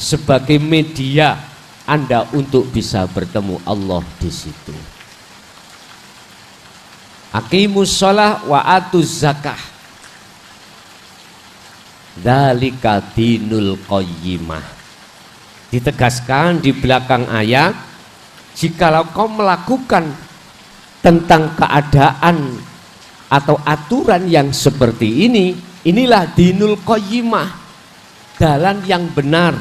sebagai media Anda untuk bisa bertemu Allah di situ. Aqimus shalah wa atuz zakah. Dzalika dinul qayyimah. Ditegaskan di belakang ayat, jikalau kau melakukan tentang keadaan atau aturan yang seperti ini, inilah dinul qayyimah, jalan yang benar,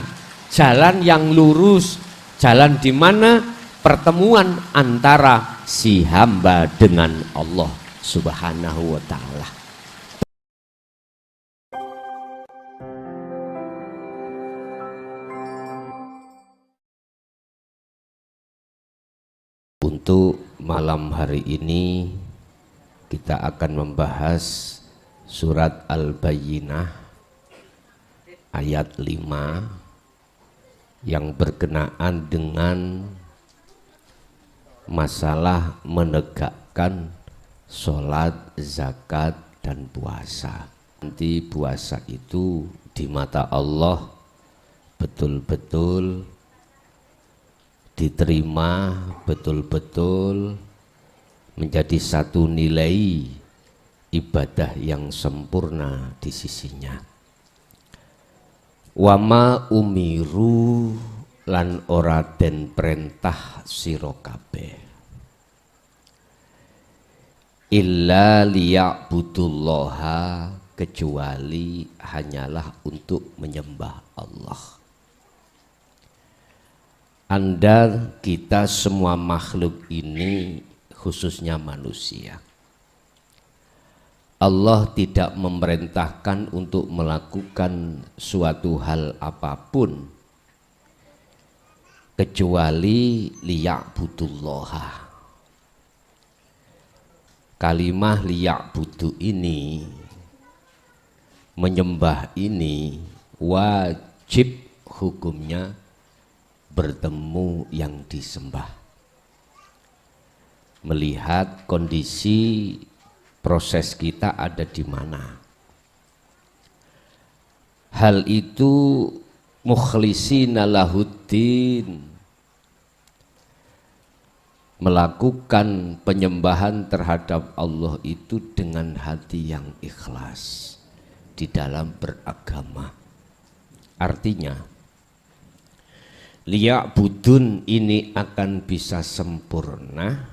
jalan yang lurus, jalan di mana pertemuan antara si hamba dengan Allah Subhanahu wa ta'ala. Untuk malam hari ini kita akan membahas surat Al-Bayyinah ayat 5 yang berkenaan dengan masalah menegakkan sholat, zakat, dan puasa. Nanti puasa itu di mata Allah betul-betul diterima, betul-betul menjadi satu nilai ibadah yang sempurna di sisinya. Wama umiru lan ora den perintah sira kabeh illa liya'budullaha, kecuali hanyalah untuk menyembah Allah. Anda, kita semua makhluk ini, khususnya manusia, Allah tidak memerintahkan untuk melakukan suatu hal apapun kecuali liya'budullaha. Kalimah liya'budu ini, menyembah ini, wajib hukumnya bertemu yang disembah, melihat kondisi proses kita ada di mana. Hal itu mukhlisina lahuddin, melakukan penyembahan terhadap Allah itu dengan hati yang ikhlas di dalam beragama. Artinya liya'budun ini akan bisa sempurna,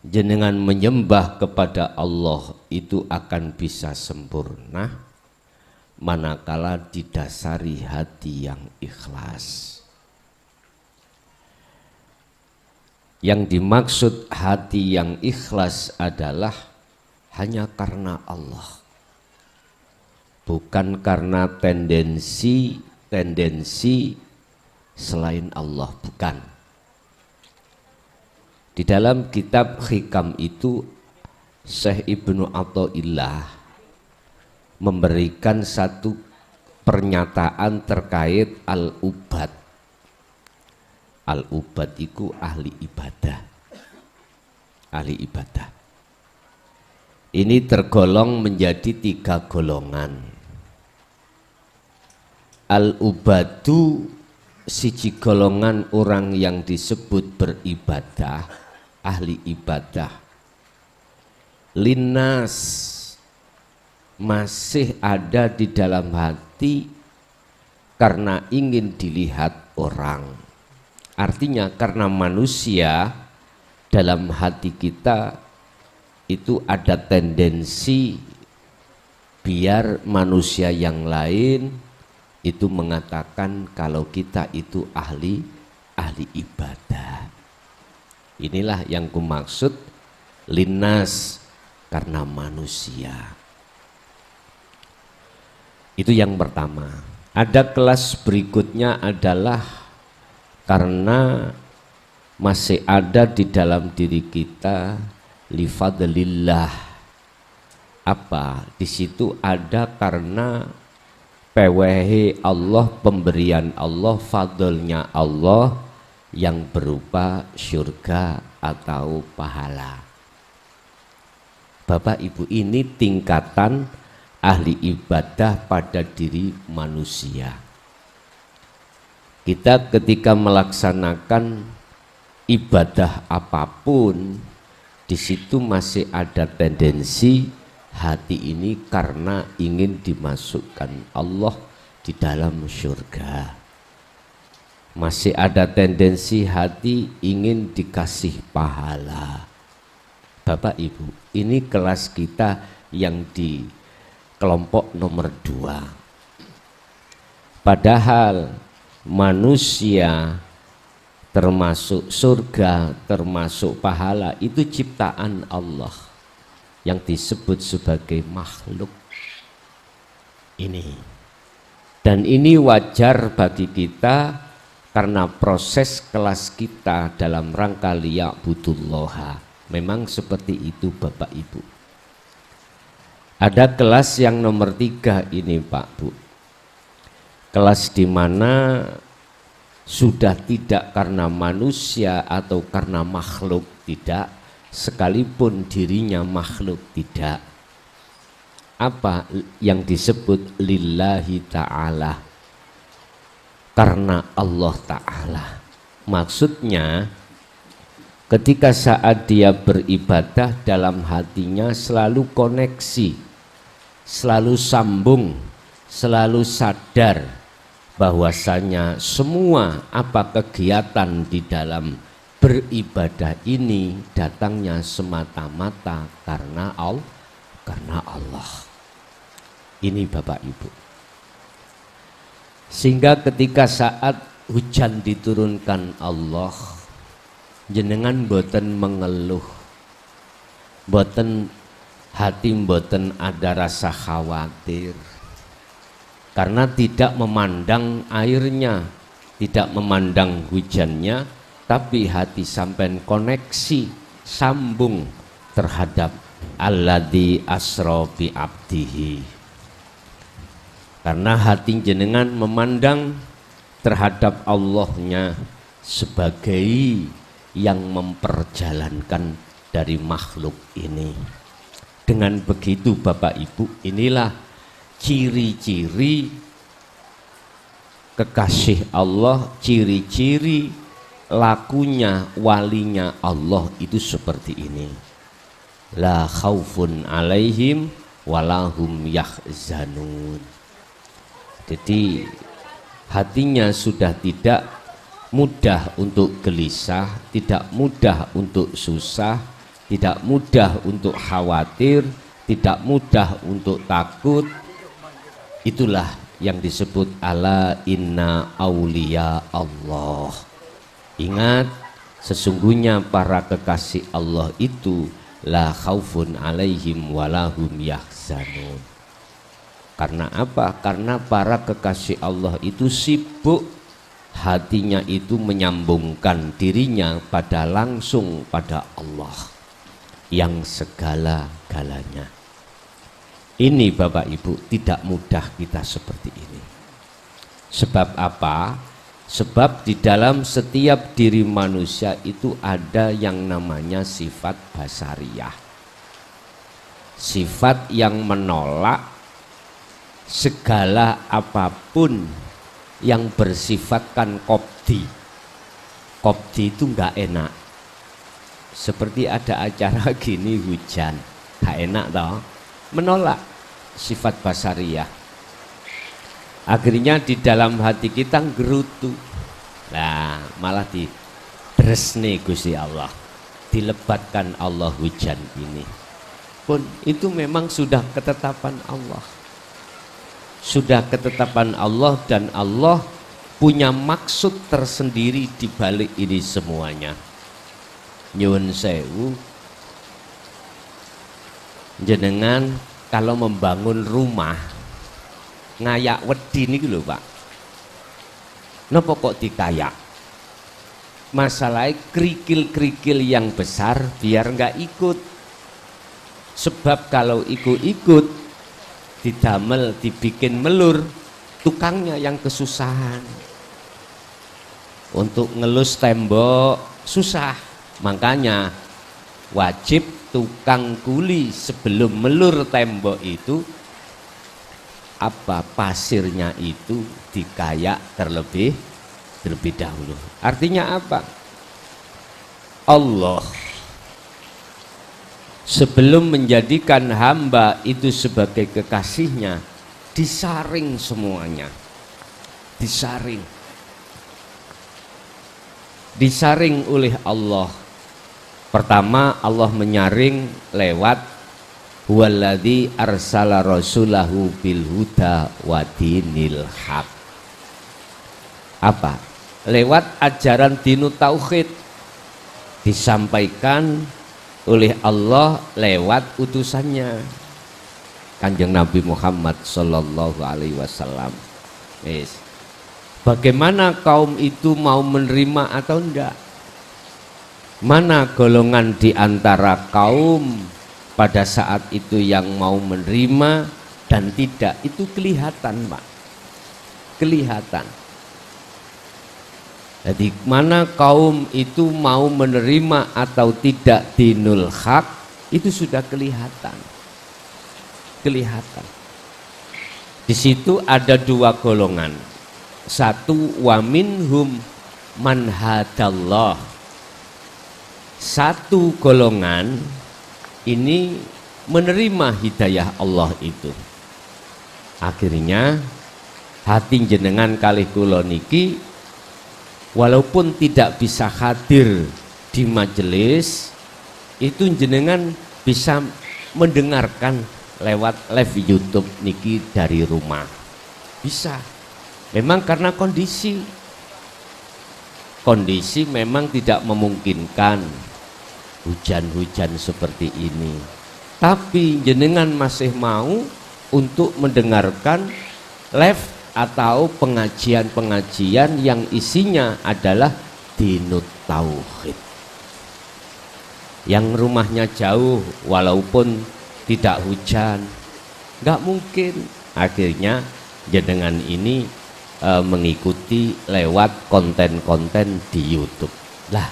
jenengan menyembah kepada Allah itu akan bisa sempurna manakala didasari hati yang ikhlas. Yang dimaksud hati yang ikhlas adalah hanya karena Allah, bukan karena tendensi selain Allah, bukan. Di dalam kitab Hikam itu Syekh Ibnu Athaillah memberikan satu pernyataan terkait al-ubad. Al-ubad itu ahli ibadah. Ahli ibadah. Ini tergolong menjadi 3 golongan. Al-ubadu, siji golongan orang yang disebut beribadah, ahli ibadah. Linnas, masih ada di dalam hati karena ingin dilihat orang. Artinya karena manusia, dalam hati kita itu ada tendensi biar manusia yang lain itu mengatakan kalau kita itu ahli ibadah. Inilah yang kumaksud linnas, karena manusia. Itu yang pertama. Ada kelas berikutnya adalah karena masih ada di dalam diri kita lifadlillah. Apa? Di situ ada karena pewehe Allah, pemberian Allah, fadlnya Allah yang berupa syurga atau pahala. Bapak Ibu, ini tingkatan ahli ibadah pada diri manusia. Kita ketika melaksanakan ibadah apapun, di situ masih ada tendensi hati ini karena ingin dimasukkan Allah di dalam surga. Masih ada tendensi hati ingin dikasih pahala. Bapak Ibu, ini kelas kita yang di kelompok nomor 2. Padahal manusia termasuk surga, termasuk pahala, itu ciptaan Allah yang disebut sebagai makhluk ini. Dan ini wajar bagi kita karena proses kelas kita dalam rangka liya'budullaha. Memang seperti itu Bapak Ibu. Ada kelas yang nomor 3 ini Pak Bu. Kelas di mana sudah tidak karena manusia atau karena makhluk, tidak, sekalipun dirinya makhluk, tidak. Apa yang disebut lillahi ta'ala, karena Allah ta'ala. Maksudnya ketika saat dia beribadah, dalam hatinya selalu koneksi, selalu sambung, selalu sadar bahwasanya semua apa kegiatan di dalam beribadah ini datangnya semata-mata karena Allah. Ini Bapak Ibu. Sehingga ketika saat hujan diturunkan Allah, jenengan boten mengeluh, boten hati boten ada rasa khawatir. Karena tidak memandang airnya, tidak memandang hujannya, tapi hati sampai koneksi, sambung terhadap alladzi asra bi abdihi. Karena hati jenengan memandang terhadap Allahnya sebagai yang memperjalankan dari makhluk ini. Dengan begitu Bapak Ibu, inilah ciri-ciri kekasih Allah, ciri-ciri lakunya walinya Allah itu seperti ini. La khaufun alaihim walahum yahzanun. Jadi hatinya sudah tidak mudah untuk gelisah, tidak mudah untuk susah, tidak mudah untuk khawatir, tidak mudah untuk takut. Itulah yang disebut ala inna auliya Allah. Ingat, sesungguhnya para kekasih Allah itu la khaufun alaihim walahum yahzanun. Karena apa? Karena para kekasih Allah itu sibuk, hatinya itu menyambungkan dirinya pada langsung pada Allah yang segala-galanya. Ini Bapak Ibu, tidak mudah kita seperti ini. Sebab apa? Sebab di dalam setiap diri manusia itu ada yang namanya sifat basariyah. Sifat yang menolak segala apapun yang bersifatkan qobdi. Qobdi itu enggak enak. Seperti ada acara gini hujan, enggak enak toh? Menolak sifat basariyah. Akhirnya di dalam hati kita gerutu. Nah, malah didresne Gusti Allah. Dilebatkan Allah hujan ini. Pun itu memang sudah ketetapan Allah. Sudah ketetapan Allah dan Allah punya maksud tersendiri di balik ini semuanya. Nyuwun sewu, jenengan kalau membangun rumah ngayak wedi niki lho Pak. Napa kok dikayak? Masalahnya kerikil-kerikil yang besar biar enggak ikut. Sebab kalau ikut-ikut didamel, dibikin melur, tukangnya yang kesusahan. Untuk ngelus tembok susah. Makanya wajib tukang kuli sebelum melur tembok itu apa pasirnya itu dikayak terlebih terlebih dahulu. Artinya apa? Allah sebelum menjadikan hamba itu sebagai kekasihnya, disaring semuanya, disaring oleh Allah. Pertama, Allah menyaring lewat huwaladzi arsala rasulahu bil huda wa dinil haq. Apa? Lewat ajaran dinut tauhid, disampaikan oleh Allah lewat utusannya Kanjeng Nabi Muhammad sallallahu alaihi wasallam. Yes. Bagaimana kaum itu mau menerima atau enggak? Mana golongan di antara kaum pada saat itu yang mau menerima dan tidak? Itu kelihatan, Pak. Kelihatan. Jadi mana kaum itu mau menerima atau tidak dinul haq, itu sudah kelihatan. Kelihatan. Di situ ada dua golongan. Satu, wa minhum man hadallah. Satu golongan ini menerima hidayah Allah itu. Akhirnya hati jenengan kalih kula niki walaupun tidak bisa hadir di majelis, itu jenengan bisa mendengarkan lewat live YouTube niki dari rumah. Bisa. Memang karena kondisi memang tidak memungkinkan hujan-hujan seperti ini. Tapi jenengan masih mau untuk mendengarkan live atau pengajian-pengajian yang isinya adalah dinut tauhid. Yang rumahnya jauh walaupun tidak hujan, nggak mungkin. Akhirnya jenengan ini mengikuti lewat konten-konten di YouTube. Lah,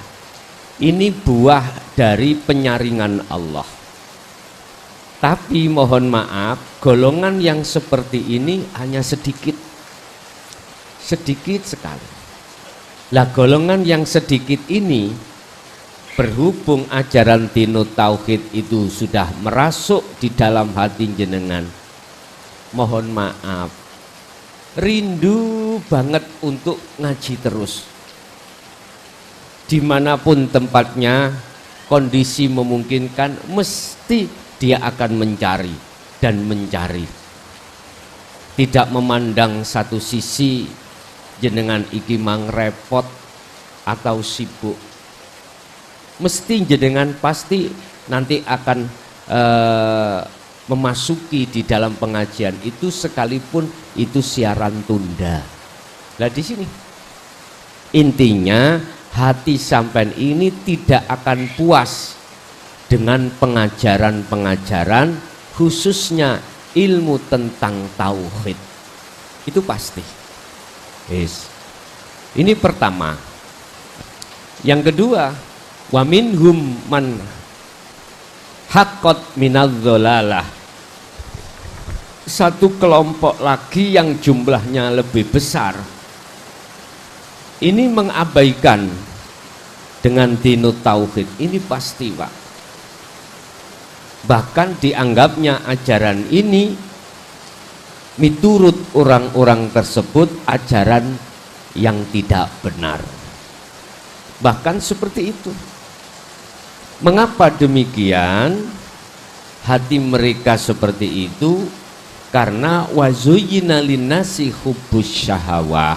ini buah dari penyaringan Allah. Tapi mohon maaf, golongan yang seperti ini hanya sedikit sekali. Lah, golongan yang sedikit ini berhubung ajaran dinut tauhid itu sudah merasuk di dalam hati jenengan, mohon maaf, rindu banget untuk ngaji terus. Dimanapun tempatnya, kondisi memungkinkan, mesti dia akan mencari dan mencari. Tidak memandang satu sisi jenengan iki mang repot atau sibuk. Mesti jenengan pasti nanti akan memasuki di dalam pengajian itu sekalipun itu siaran tunda. Nah di sini intinya hati sampean ini tidak akan puas dengan pengajaran-pengajaran khususnya ilmu tentang tauhid. Itu pasti. Yes. Ini pertama. Yang kedua, wa minhum man haqqat minadz-dhalalah. Satu kelompok lagi yang jumlahnya lebih besar ini mengabaikan dengan dinut tauhid. Ini pasti, Pak. Bahkan dianggapnya ajaran ini miturut orang-orang tersebut ajaran yang tidak benar. Bahkan seperti itu. Mengapa demikian? Hati mereka seperti itu karena wazuyyina linnasi hubbus syahawah.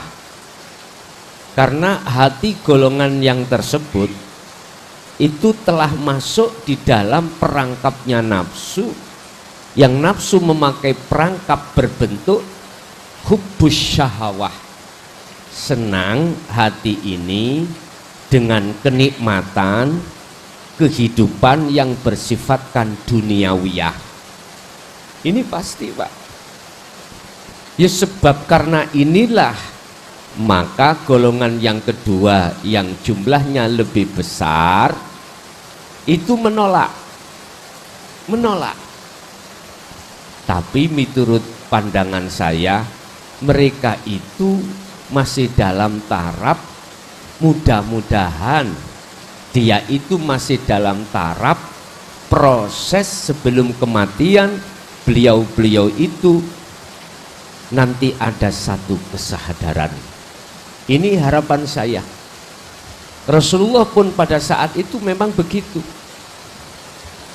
Karena hati golongan yang tersebut itu telah masuk di dalam perangkapnya nafsu, yang nafsu memakai perangkap berbentuk hubbus syahawah. Senang hati ini dengan kenikmatan kehidupan yang bersifatkan duniawiyah. Ini pasti, Pak. Ya sebab karena inilah maka golongan yang kedua yang jumlahnya lebih besar itu menolak. Tapi menurut pandangan saya mereka itu masih dalam taraf, mudah-mudahan dia itu masih dalam taraf proses sebelum kematian. Beliau-beliau itu nanti ada satu kesadaran. Ini harapan saya. Rasulullah pun pada saat itu memang begitu.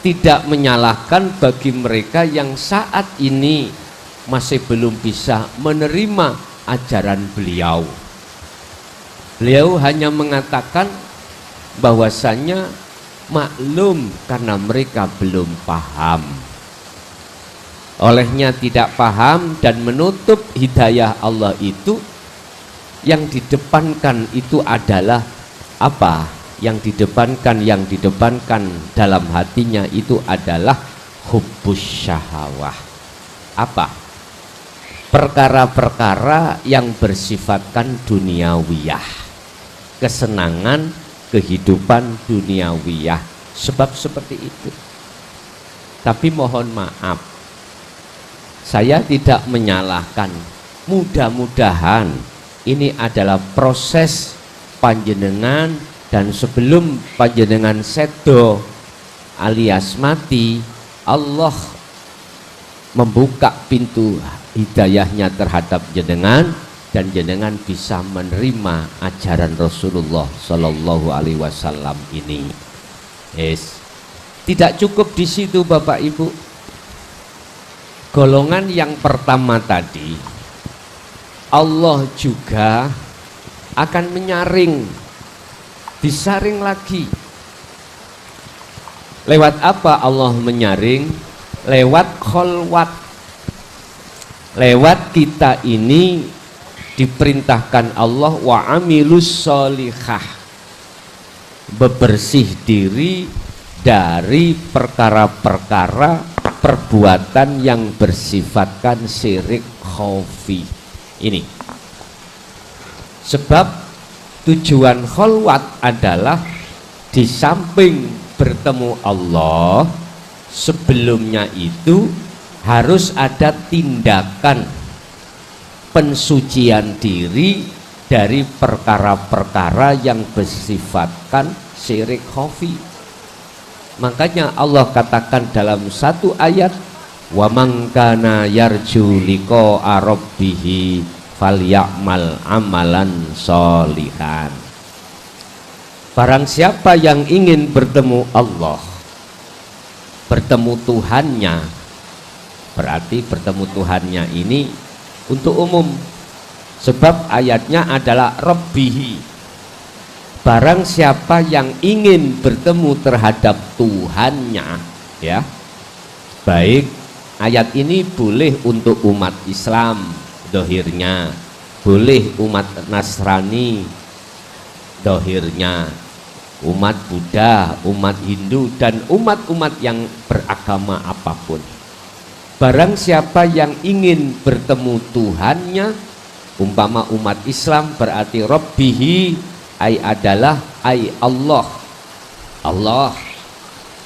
Tidak menyalahkan bagi mereka yang saat ini masih belum bisa menerima ajaran beliau. Beliau hanya mengatakan bahwasanya maklum karena mereka belum paham. Olehnya tidak paham dan menutup hidayah Allah itu, yang didepankan itu adalah apa? Yang didepankan dalam hatinya itu adalah hubbus syahawah. Apa? Perkara-perkara yang bersifatkan duniawiyah, kesenangan kehidupan duniawiyah. Sebab seperti itu. Tapi mohon maaf, saya tidak menyalahkan. Mudah-mudahan ini adalah proses panjenengan, dan sebelum panjenengan sedo alias mati, Allah membuka pintu hidayahnya terhadap jenengan, dan jenengan bisa menerima ajaran Rasulullah Shallallahu Alaihi Wasallam ini. Yes. Tidak cukup di situ Bapak Ibu. Golongan yang pertama tadi, Allah juga akan menyaring, disaring lagi. Lewat apa Allah menyaring? Lewat kholwat. Lewat kita ini diperintahkan Allah wa amilus sholihah, bebersih diri dari perkara-perkara perbuatan yang bersifatkan syirik khafi. Ini sebab tujuan kholwat adalah di samping bertemu Allah, sebelumnya itu harus ada tindakan pensucian diri dari perkara-perkara yang bersifatkan syirik khafi. Makanya Allah katakan dalam satu ayat, wa man kana yarju liqa'a rabbih falyamal amalan sholihan. Barang siapa yang ingin bertemu Allah, bertemu Tuhannya, berarti bertemu Tuhannya ini untuk umum, sebab ayatnya adalah rabbihi. Barang siapa yang ingin bertemu terhadap Tuhannya, ya, baik ayat ini boleh untuk umat Islam dohirnya, boleh umat Nasrani dohirnya, umat Buddha, umat Hindu, dan umat-umat yang beragama apapun. Barang siapa yang ingin bertemu Tuhannya, umpama umat Islam berarti rabbihi, ai adalah ai Allah. Allah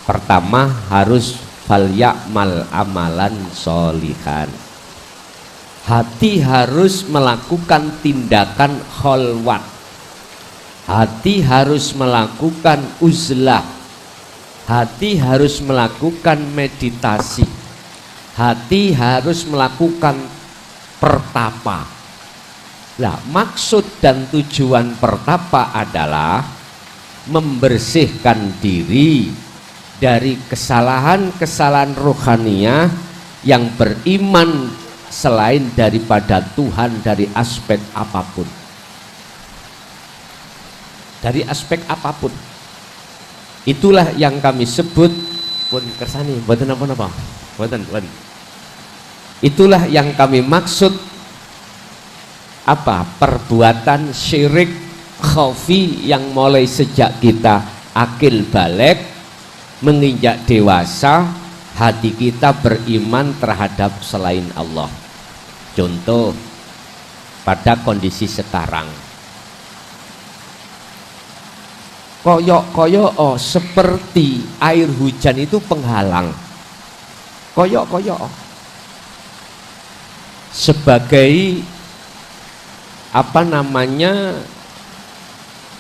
pertama harus falyamal amalan sholihan. Hati harus melakukan tindakan kholwat. Hati harus melakukan uzlah. Hati harus melakukan meditasi. Hati harus melakukan pertapa. Nah, maksud dan tujuan pertapa adalah membersihkan diri dari kesalahan-kesalahan rohaniyah yang beriman selain daripada Tuhan dari aspek apapun. Dari aspek apapun. Itulah yang kami sebut pun kersani, mboten napa-napa. Mboten. Itulah yang kami maksud apa? Perbuatan syirik khafi yang mulai sejak kita akil balik, menginjak dewasa, hati kita beriman terhadap selain Allah. Contoh pada kondisi sekarang, koyok seperti air hujan itu penghalang, koyok sebagai apa namanya,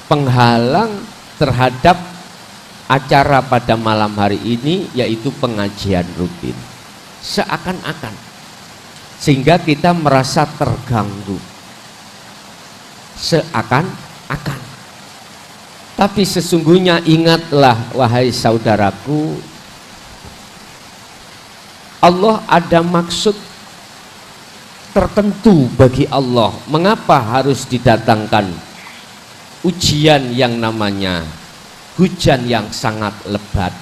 penghalang terhadap acara pada malam hari ini, yaitu pengajian rutin. Seakan-akan, sehingga kita merasa terganggu. Seakan-akan. Tapi sesungguhnya ingatlah wahai saudaraku, Allah ada maksud tertentu bagi Allah. Mengapa harus didatangkan ujian yang namanya hujan yang sangat lebat?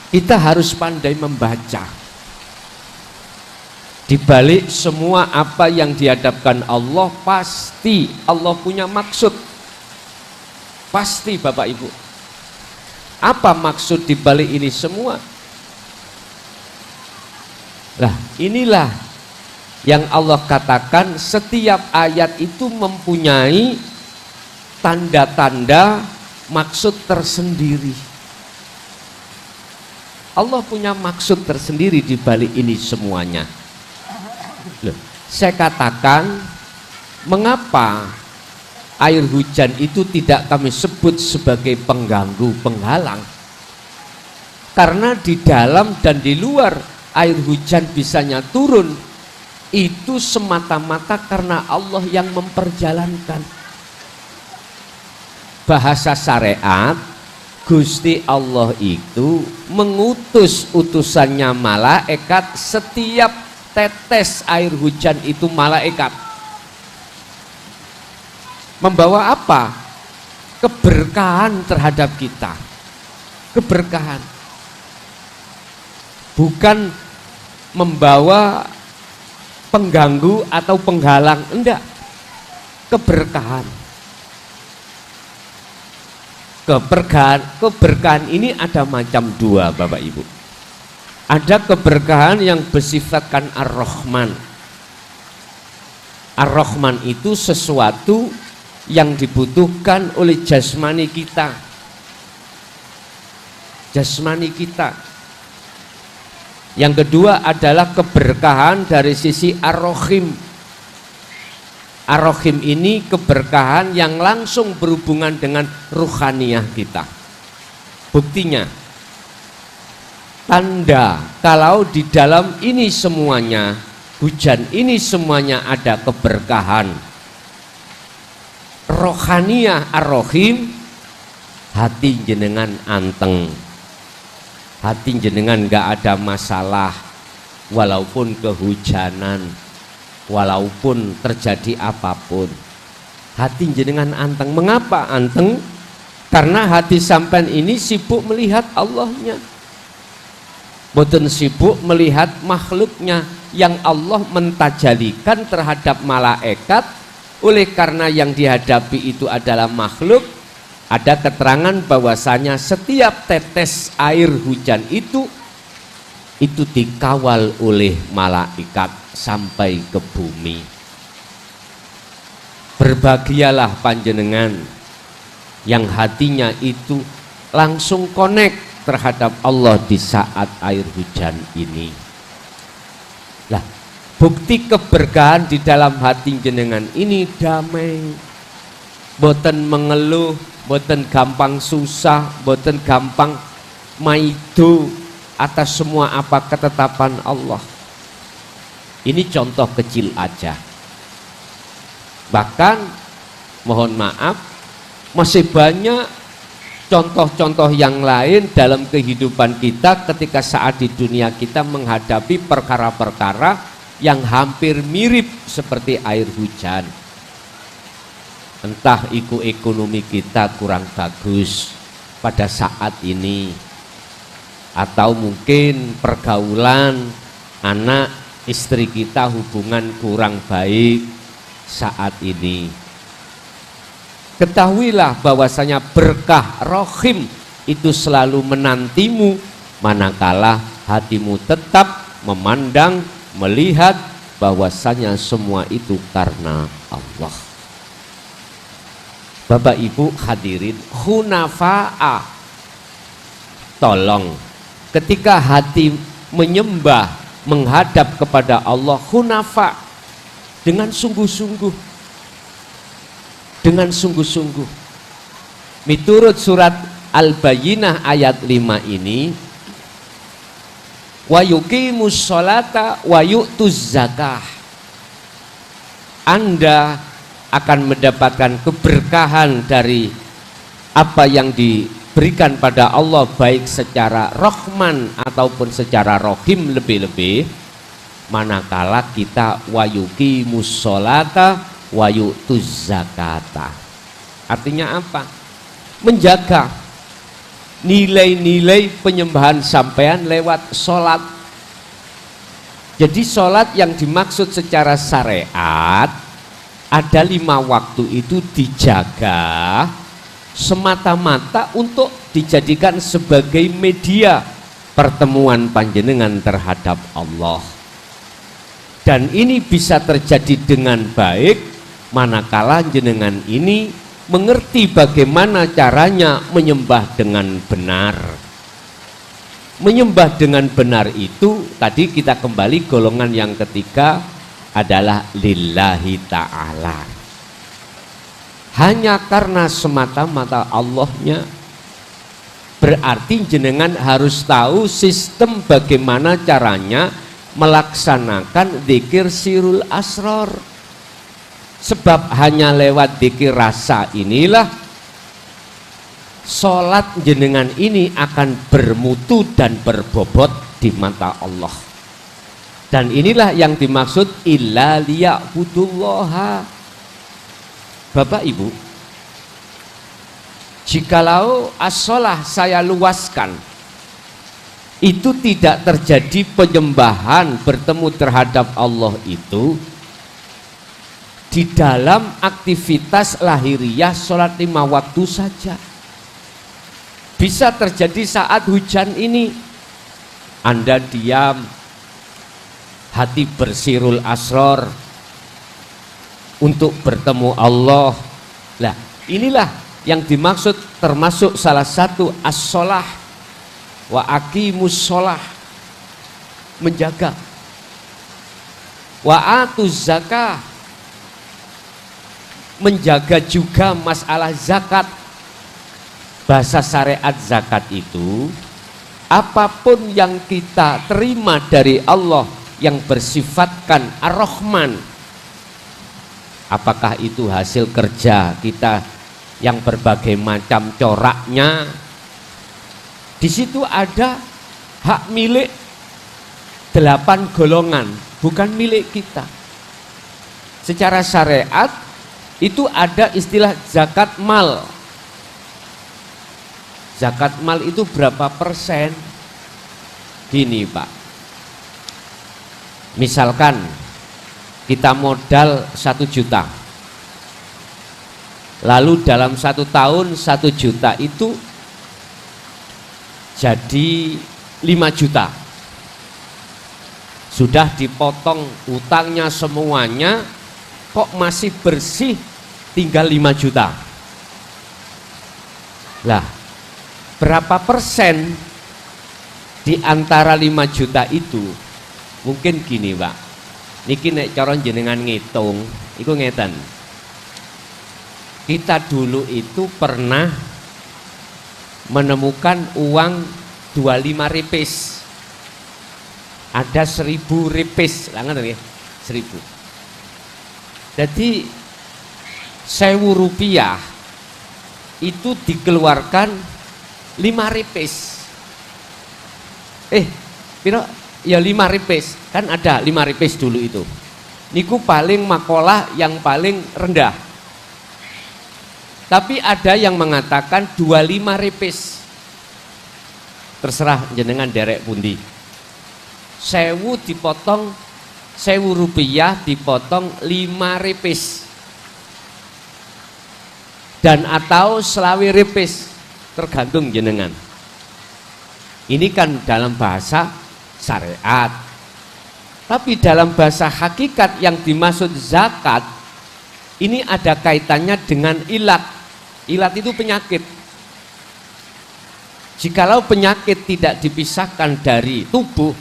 Kita harus pandai membaca. Di balik semua apa yang dihadapkan Allah, pasti Allah punya maksud. Pasti Bapak Ibu. Apa maksud di balik ini semua? Nah, inilah yang Allah katakan, setiap ayat itu mempunyai tanda-tanda maksud tersendiri. Allah punya maksud tersendiri di balik ini semuanya. Loh, saya katakan, mengapa air hujan itu tidak kami sebut sebagai pengganggu, penghalang? Karena di dalam dan di luar air hujan bisanya turun, itu semata-mata karena Allah yang memperjalankan. Bahasa syariat, Gusti Allah itu mengutus utusannya malaikat. Setiap tetes air hujan itu malaikat. Membawa apa? Keberkahan terhadap kita. Keberkahan. Bukan membawa pengganggu atau penghalang, enggak. Keberkahan. Keberkahan ini ada macam dua Bapak Ibu. Ada keberkahan yang bersifatkan Ar-Rahman. Ar-Rahman itu sesuatu yang dibutuhkan oleh jasmani kita. Jasmani kita. Yang kedua adalah keberkahan dari sisi Ar-Rahim. Ar-Rahim ini keberkahan yang langsung berhubungan dengan ruhaniyah kita. Buktinya, tanda kalau di dalam ini semuanya, hujan ini semuanya ada keberkahan rohaniyah Ar-Rahim, hati jenengan anteng, hati jenengan gak ada masalah, walaupun kehujanan, walaupun terjadi apapun, hati jenengan anteng. Mengapa anteng? Karena hati sampean ini sibuk melihat Allahnya, boten sibuk melihat makhluknya yang Allah mentajalikan terhadap malaikat. Oleh karena yang dihadapi itu adalah makhluk, ada keterangan bahwasanya setiap tetes air hujan itu dikawal oleh malaikat sampai ke bumi. Berbahagialah panjenengan yang hatinya itu langsung connect terhadap Allah di saat air hujan ini. Lah, bukti keberkahan di dalam hati jenengan ini damai, boten mengeluh, boten gampang susah, boten gampang maido atas semua apa ketetapan Allah. Ini contoh kecil aja. Bahkan mohon maaf, masih banyak contoh-contoh yang lain dalam kehidupan kita ketika saat di dunia kita menghadapi perkara-perkara yang hampir mirip seperti air hujan. Entah ekonomi kita kurang bagus pada saat ini, atau mungkin pergaulan anak istri kita hubungan kurang baik saat ini. Ketahuilah bahwasanya berkah Rahim itu selalu menantimu manakala hatimu tetap memandang, melihat bahwasanya semua itu karena Allah. Bapak Ibu hadirin hunafa'a, tolong ketika hati menyembah, menghadap kepada Allah hunafa, dengan sungguh-sungguh. Dengan sungguh-sungguh. Miturut surat Al-Bayyinah ayat 5 ini, wa yuqimus sholata wa yu'tuz zakah. Anda akan mendapatkan keberkahan dari apa yang diberikan pada Allah, baik secara rahman ataupun secara rohim, lebih-lebih manakala kita wa yuqimus sholata wa yu'tuz zakata. Artinya apa? Menjaga nilai-nilai penyembahan sampean lewat sholat. Jadi sholat yang dimaksud secara syariat ada 5 waktu itu dijaga semata-mata untuk dijadikan sebagai media pertemuan panjenengan terhadap Allah. Dan ini bisa terjadi dengan baik manakala jenengan ini mengerti bagaimana caranya menyembah dengan benar. Menyembah dengan benar itu tadi kita kembali golongan yang ketiga adalah lillahi ta'ala. Hanya karena semata-mata Allahnya. Berarti jenengan harus tahu sistem bagaimana caranya melaksanakan dzikir sirul asror. Sebab hanya lewat dzikir rasa inilah sholat jenengan ini akan bermutu dan berbobot di mata Allah. Dan inilah yang dimaksud illa liya'budullaha. Bapak Ibu, jikalau as-sholah saya luaskan, itu tidak terjadi penyembahan bertemu terhadap Allah itu di dalam aktivitas lahiriah sholat 5 waktu saja. Bisa terjadi saat hujan ini, Anda diam, hati bersirul asror untuk bertemu Allah. Nah, inilah yang dimaksud termasuk salah satu as-sholah wa aqimus sholah, menjaga. Wa atuz zakah, menjaga juga masalah zakat. Bahasa syariat zakat itu apapun yang kita terima dari Allah yang bersifatkan ar-Rahman, apakah itu hasil kerja kita yang berbagai macam coraknya, di situ ada hak milik 8 golongan, bukan milik kita. Secara syariat itu ada istilah zakat mal. Zakat mal itu berapa persen? Gini Pak, misalkan kita modal 1 juta, lalu dalam 1 tahun 1 juta itu jadi 5 juta. Sudah dipotong utangnya semuanya, kok masih bersih tinggal 5 juta. Lah, berapa persen di antara 5 juta itu? Mungkin gini Pak, niki nek cara jenengan ngitung iku ngeten. Kita dulu itu pernah menemukan uang 25 ripis, ada 1000 ripis, langan ya, 1000. Jadi 1000 rupiah itu dikeluarkan 5 ripis. Piro? Ya 5 ripis, kan ada 5 ripis dulu itu. Niku paling makolah yang paling rendah. Tapi ada yang mengatakan 25 ripis. Terserah jenengan derek pundi. 1000 dipotong, 1000 rupiah dipotong 5 ripis. Dan atau selawi ripis, tergantung jenengan. Ini kan dalam bahasa syariat. Tapi dalam bahasa hakikat yang dimaksud zakat, ini ada kaitannya dengan ilat. Ilat itu penyakit. Jikalau penyakit tidak dipisahkan dari tubuh,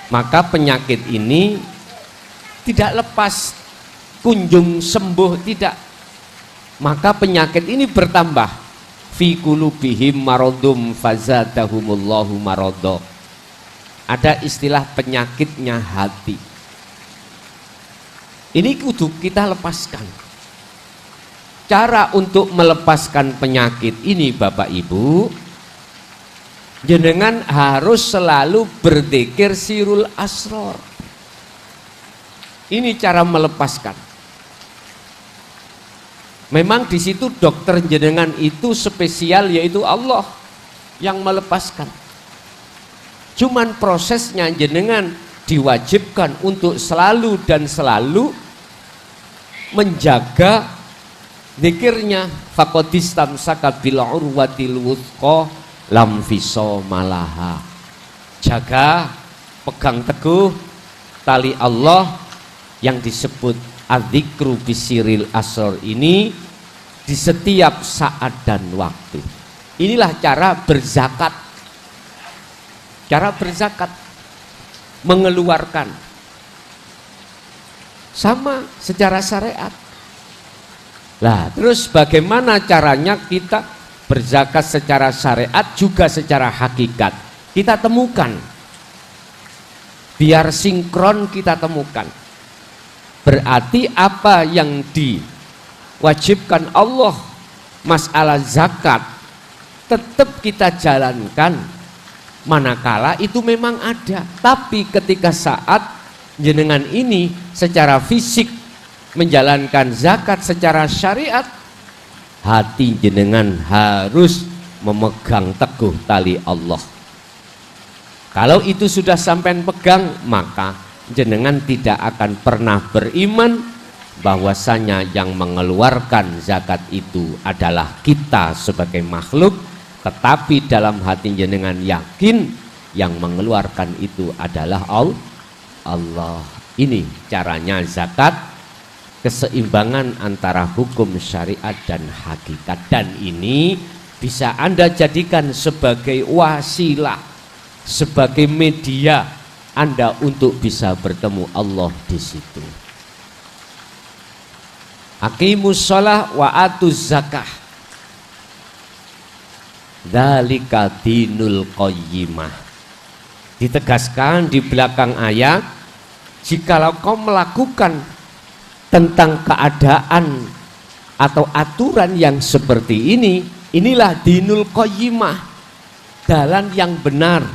maka penyakit ini tidak lepas kunjung sembuh, tidak. Maka penyakit ini bertambah. Fi qulubihim maradum fazadahumullahu maradha. Ada istilah penyakitnya hati. Ini kudu kita lepaskan. Cara untuk melepaskan penyakit ini Bapak Ibu, jenengan harus selalu berzikir sirul asror. Ini cara melepaskan. Memang di situ dokter jenengan itu spesial, yaitu Allah yang melepaskan. Cuman prosesnya jenengan diwajibkan untuk selalu dan selalu menjaga zikirnya. Faqadistamsaka bil urwatil wuthqa lam fisomalaha. Jaga, pegang teguh tali Allah yang disebut adzikru bisiril asror ini di setiap saat dan waktu. Inilah cara berzakat. Cara berzakat, mengeluarkan sama secara syariat. Lah, terus bagaimana caranya kita berzakat secara syariat juga secara hakikat? Kita temukan, biar sinkron kita temukan. Berarti apa yang diwajibkan Allah masalah zakat tetap kita jalankan manakala itu memang ada. Tapi ketika saat jenengan ini secara fisik menjalankan zakat secara syariat, hati jenengan harus memegang teguh tali Allah. Kalau itu sudah sampai pegang, maka jenengan tidak akan pernah beriman bahwasanya yang mengeluarkan zakat itu adalah kita sebagai makhluk, tetapi dalam hati jenengan yakin yang mengeluarkan itu adalah Allah. Ini caranya zakat, keseimbangan antara hukum syariat dan hakikat. Dan ini bisa Anda jadikan sebagai wasilah, sebagai media Anda untuk bisa bertemu Allah di situ. Aqimus shalah wa atuz zakah. Dzalika dinul qayyimah. Ditegaskan di belakang ayat, jikalau kau melakukan tentang keadaan atau aturan yang seperti ini, inilah dinul qayyimah, jalan yang benar,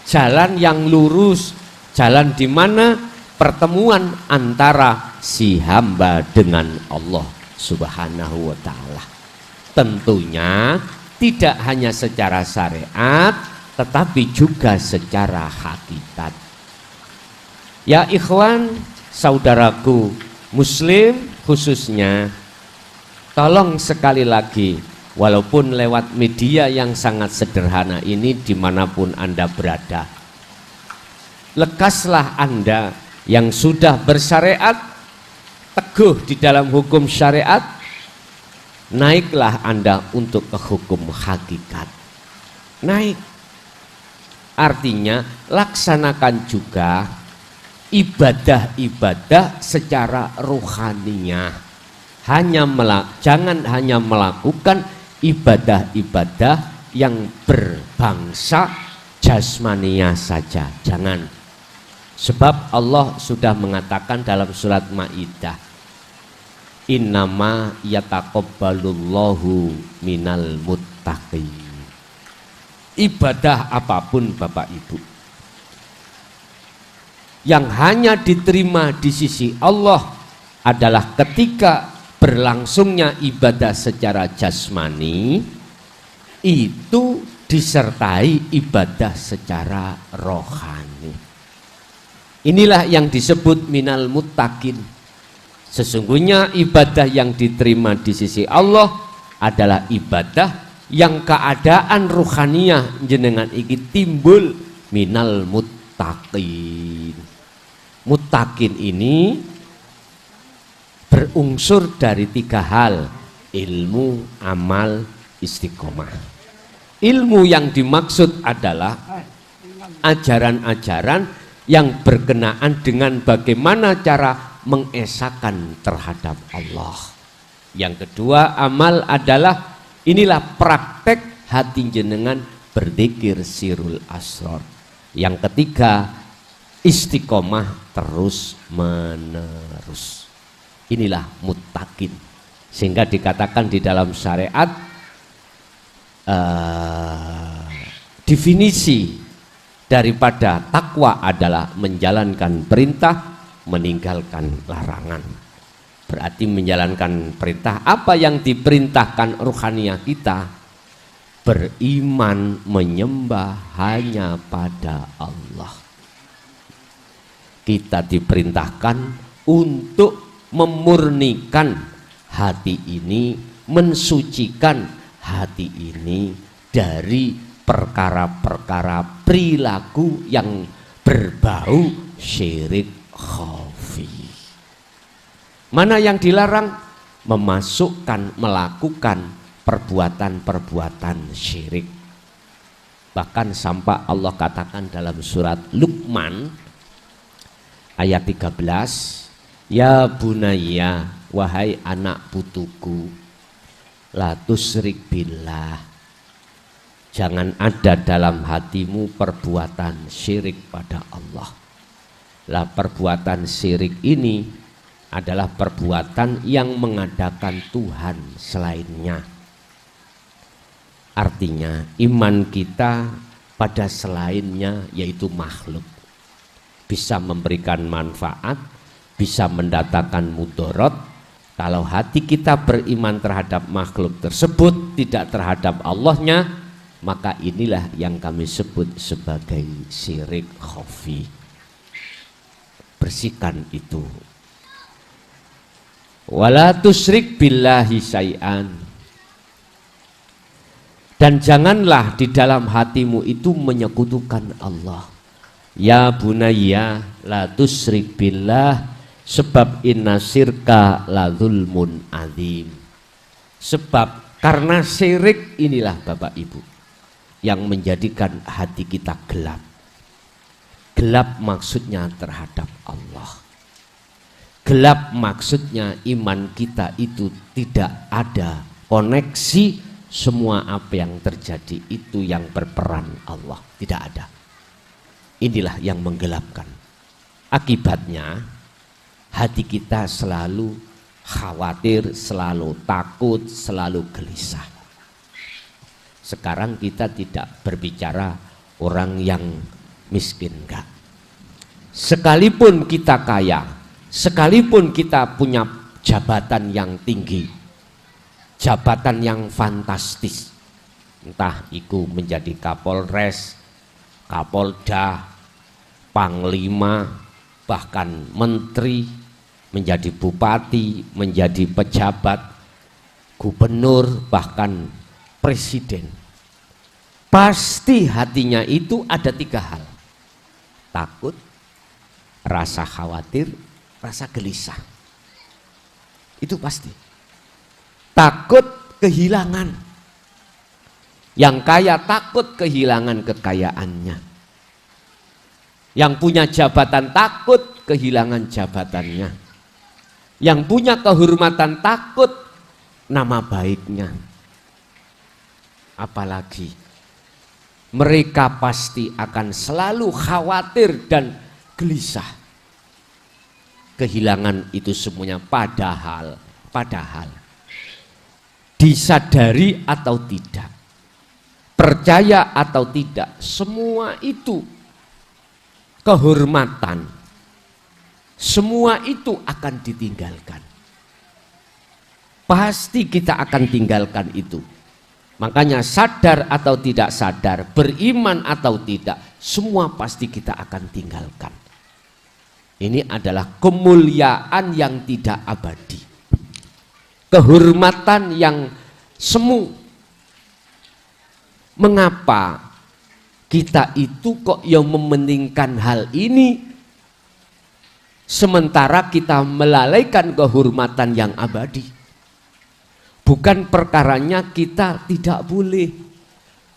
jalan yang lurus, jalan di mana pertemuan antara si hamba dengan Allah Subhanahu wa ta'ala. Tentunya tidak hanya secara syariat, tetapi juga secara hakikat. Ya ikhwan, saudaraku muslim khususnya, tolong sekali lagi, walaupun lewat media yang sangat sederhana ini dimanapun Anda berada, lekaslah Anda yang sudah bersyariat, teguh di dalam hukum syariat, naiklah Anda untuk ke hukum hakikat. Naik artinya laksanakan juga ibadah-ibadah secara ruhaniyah. Jangan hanya melakukan ibadah-ibadah yang berbangsa jasmania saja, jangan. Sebab Allah sudah mengatakan dalam surat Maidah, innama yataqabbalullahu minal muttaqin. Ibadah apapun Bapak Ibu yang hanya diterima di sisi Allah adalah ketika berlangsungnya ibadah secara jasmani itu disertai ibadah secara rohani. Inilah yang disebut minal muttaqin. Sesungguhnya ibadah yang diterima di sisi Allah adalah ibadah yang keadaan ruhaniyah jenengan iki timbul minal muttaqin. Muttaqin ini berunsur dari 3 hal: ilmu, amal, istiqomah. Ilmu yang dimaksud adalah ajaran-ajaran yang berkenaan dengan bagaimana cara mengesahkan terhadap Allah. Yang kedua, amal adalah inilah praktek hati jenengan berzikir sirul asrar. Yang ketiga, istiqomah terus menerus. Inilah muttaqin. Sehingga dikatakan di dalam syariat definisi daripada takwa adalah menjalankan perintah, meninggalkan larangan. Berarti menjalankan perintah, apa yang diperintahkan ruhaniyah kita, beriman menyembah hanya pada Allah. Kita diperintahkan untuk memurnikan hati ini, mensucikan hati ini dari perkara-perkara perilaku yang berbau syirik khafi. Mana yang dilarang? Memasukkan, melakukan perbuatan-perbuatan syirik. Bahkan sampai Allah katakan dalam surat Luqman ayat 13, ya bunayya, wahai anak putuku, la tusyrik billah, jangan ada dalam hatimu perbuatan syirik pada Allah. Lah perbuatan syirik ini adalah perbuatan yang mengadakan Tuhan selainnya. Artinya iman kita pada selainnya, yaitu makhluk, bisa memberikan manfaat, bisa mendatangkan mudarat. Kalau hati kita beriman terhadap makhluk tersebut, tidak terhadap Allahnya, maka inilah yang kami sebut sebagai syirik khafi. Bersihkan itu. Wala tusyrik billahi syai'an. Dan janganlah di dalam hatimu itu menyekutukan Allah. Ya bunayya la tusyrik billah, sebab inna syirka la zulmun azim. Sebab karena syirik inilah Bapak Ibu yang menjadikan hati kita gelap. Gelap maksudnya terhadap Allah. Gelap maksudnya iman kita itu tidak ada koneksi, semua apa yang terjadi itu yang berperan Allah, tidak ada. Inilah yang menggelapkan. Akibatnya hati kita selalu khawatir, selalu takut, selalu gelisah. Sekarang kita tidak berbicara orang yang miskin, enggak. Sekalipun kita kaya, sekalipun kita punya jabatan yang tinggi, jabatan yang fantastis, entah itu menjadi Kapolres, Kapolda, Panglima, bahkan menteri, menjadi bupati, menjadi pejabat, gubernur, bahkan presiden. Pasti hatinya itu ada 3 hal: takut, rasa khawatir, rasa gelisah. Itu pasti. Takut kehilangan. Yang kaya takut kehilangan kekayaannya. Yang punya jabatan takut kehilangan jabatannya. Yang punya kehormatan takut nama baiknya. Apalagi mereka pasti akan selalu khawatir dan gelisah. Kehilangan itu semuanya, padahal disadari atau tidak, percaya atau tidak, semua itu kehormatan, semua itu akan ditinggalkan. Pasti kita akan tinggalkan itu. Makanya sadar atau tidak sadar, beriman atau tidak, semua pasti kita akan tinggalkan. Ini adalah kemuliaan yang tidak abadi, kehormatan yang semu. Mengapa kita itu kok yang mementingkan hal ini, sementara kita melalaikan kehormatan yang abadi? Bukan perkaranya kita tidak boleh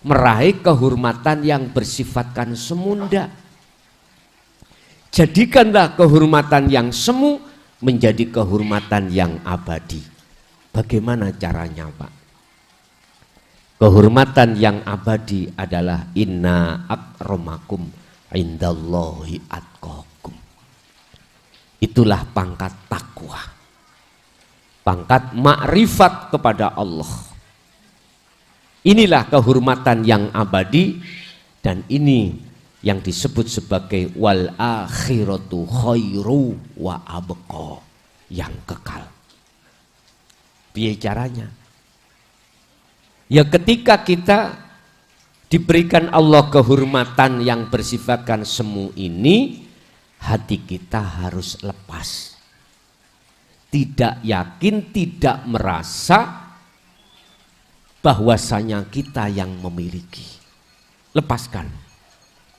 meraih kehormatan yang bersifatkan semunda. Jadikanlah kehormatan yang semu menjadi kehormatan yang abadi. Bagaimana caranya, Pak? Kehormatan yang abadi adalah inna akramakum indallahi atqakum. Itulah pangkat takwa, pangkat makrifat kepada Allah. Inilah kehormatan yang abadi, dan ini yang disebut sebagai wal akhiratu khairu wa abqa, yang kekal. Piye caranya? Ya ketika kita diberikan Allah kehormatan yang bersifatkan semu ini, hati kita harus lepas. Tidak yakin, tidak merasa bahwasanya kita yang memiliki. Lepaskan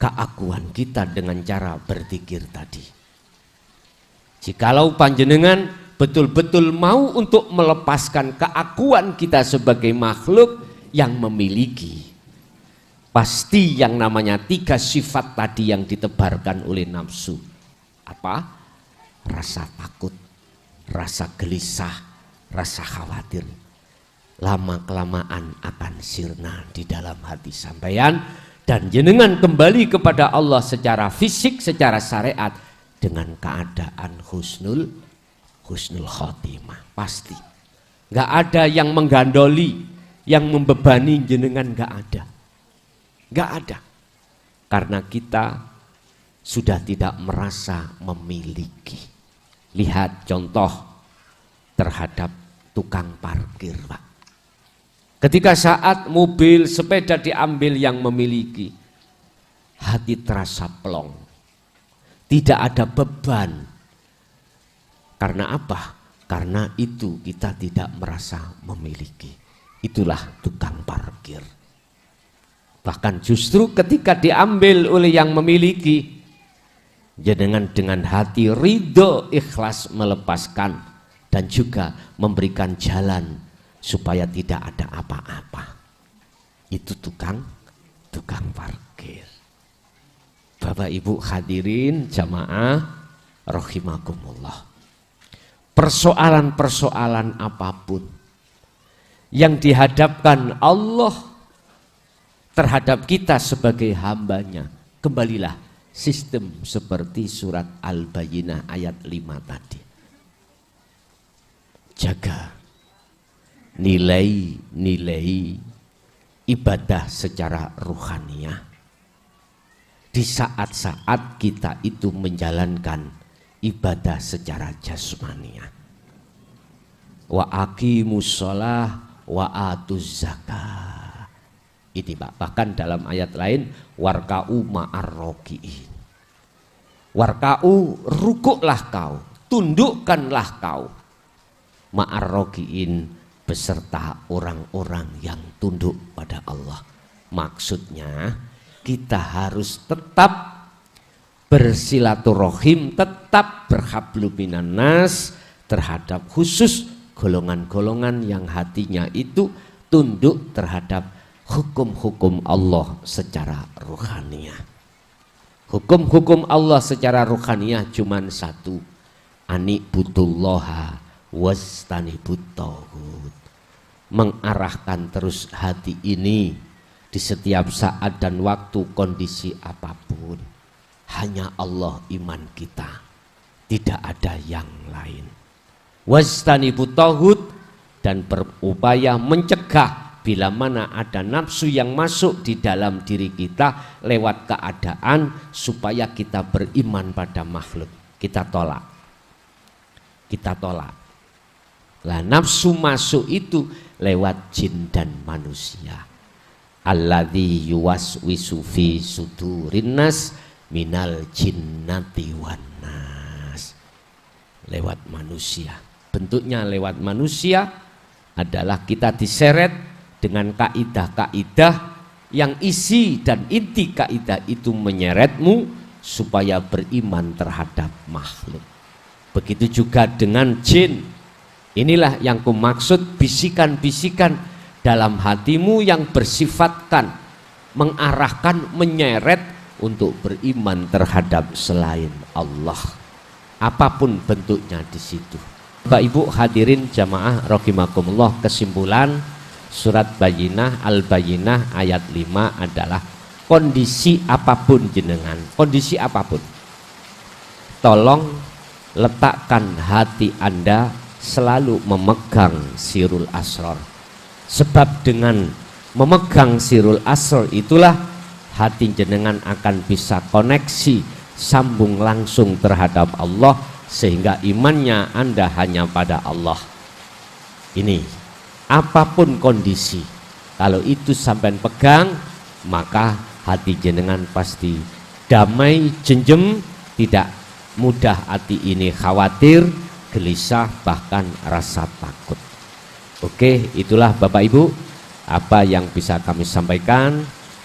keakuan kita dengan cara berzikir tadi. Jikalau panjenengan betul-betul mau untuk melepaskan keakuan kita sebagai makhluk yang memiliki, pasti yang namanya 3 sifat tadi yang ditebarkan oleh nafsu. Apa? Rasa takut, rasa gelisah, rasa khawatir, lama-kelamaan akan sirna di dalam hati sampeyan, dan jenengan kembali kepada Allah secara fisik, secara syariat dengan keadaan husnul khotimah. Pasti nggak ada yang menggandoli, yang membebani jenengan, nggak ada, karena kita sudah tidak merasa memiliki. Lihat contoh terhadap tukang parkir, Pak. Ketika saat mobil sepeda diambil yang memiliki, hati terasa plong, tidak ada beban. Karena apa? Karena itu kita tidak merasa memiliki. Itulah tukang parkir. Bahkan justru ketika diambil oleh yang memiliki, jenengan dengan hati ridho, ikhlas melepaskan dan juga memberikan jalan supaya tidak ada apa-apa. Itu tukang parkir. Bapak Ibu hadirin jamaah rahimakumullah. Persoalan-persoalan apapun yang dihadapkan Allah terhadap kita sebagai hambanya, kembalilah sistem seperti surat Al-Bayyinah ayat 5 tadi. Jaga nilai-nilai ibadah secara ruhaniyah di saat-saat kita itu menjalankan ibadah secara jasmaniah. Wa aqimus shalah wa atuz zakah. Ini Pak, bahkan dalam ayat lain warka'u ma'ar roki'in. Warka'u, rukuklah kau, tundukkanlah kau, ma'ar roki'in, beserta orang-orang yang tunduk pada Allah. Maksudnya kita harus tetap bersilaturahim, tetap berhablu minan nas terhadap khusus golongan-golongan yang hatinya itu tunduk terhadap hukum-hukum Allah secara ruhaniyah. Hukum-hukum Allah secara ruhaniyah cuman satu, anibudullaha wastanibut tauhid. Mengarahkan terus hati ini di setiap saat dan waktu, kondisi apapun. Hanya Allah iman kita, tidak ada yang lain. Wastanibut tauhid, dan berupaya mencegah bila mana ada nafsu yang masuk di dalam diri kita lewat keadaan supaya kita beriman pada makhluk. Kita tolak. Lah nafsu masuk itu lewat jin dan manusia. Alladzi yuwaswisu fi sudurin nas minal jinnati wan nas. Lewat manusia. Bentuknya lewat manusia adalah kita diseret dengan kaidah-kaidah yang isi dan inti kaidah itu menyeretmu supaya beriman terhadap makhluk. Begitu juga dengan jin. Inilah yang kumaksud bisikan-bisikan dalam hatimu yang bersifatkan mengarahkan, menyeret untuk beriman terhadap selain Allah. apapun bentuknya di situ. Bapak Ibu hadirin jamaah rahimakumullah, kesimpulan surat Bayyinah Al-Bayyinah ayat 5 adalah kondisi apapun jenengan, kondisi apapun, tolong letakkan hati Anda selalu memegang sirul asrar. Sebab dengan memegang sirul asrar itulah hati jenengan akan bisa koneksi, sambung langsung terhadap Allah, sehingga imannya Anda hanya pada Allah. Ini apapun kondisi, kalau itu sampai pegang, maka hati jenengan pasti damai, jenjem, tidak mudah hati ini khawatir, gelisah, bahkan rasa takut. Oke, itulah Bapak Ibu apa yang bisa kami sampaikan.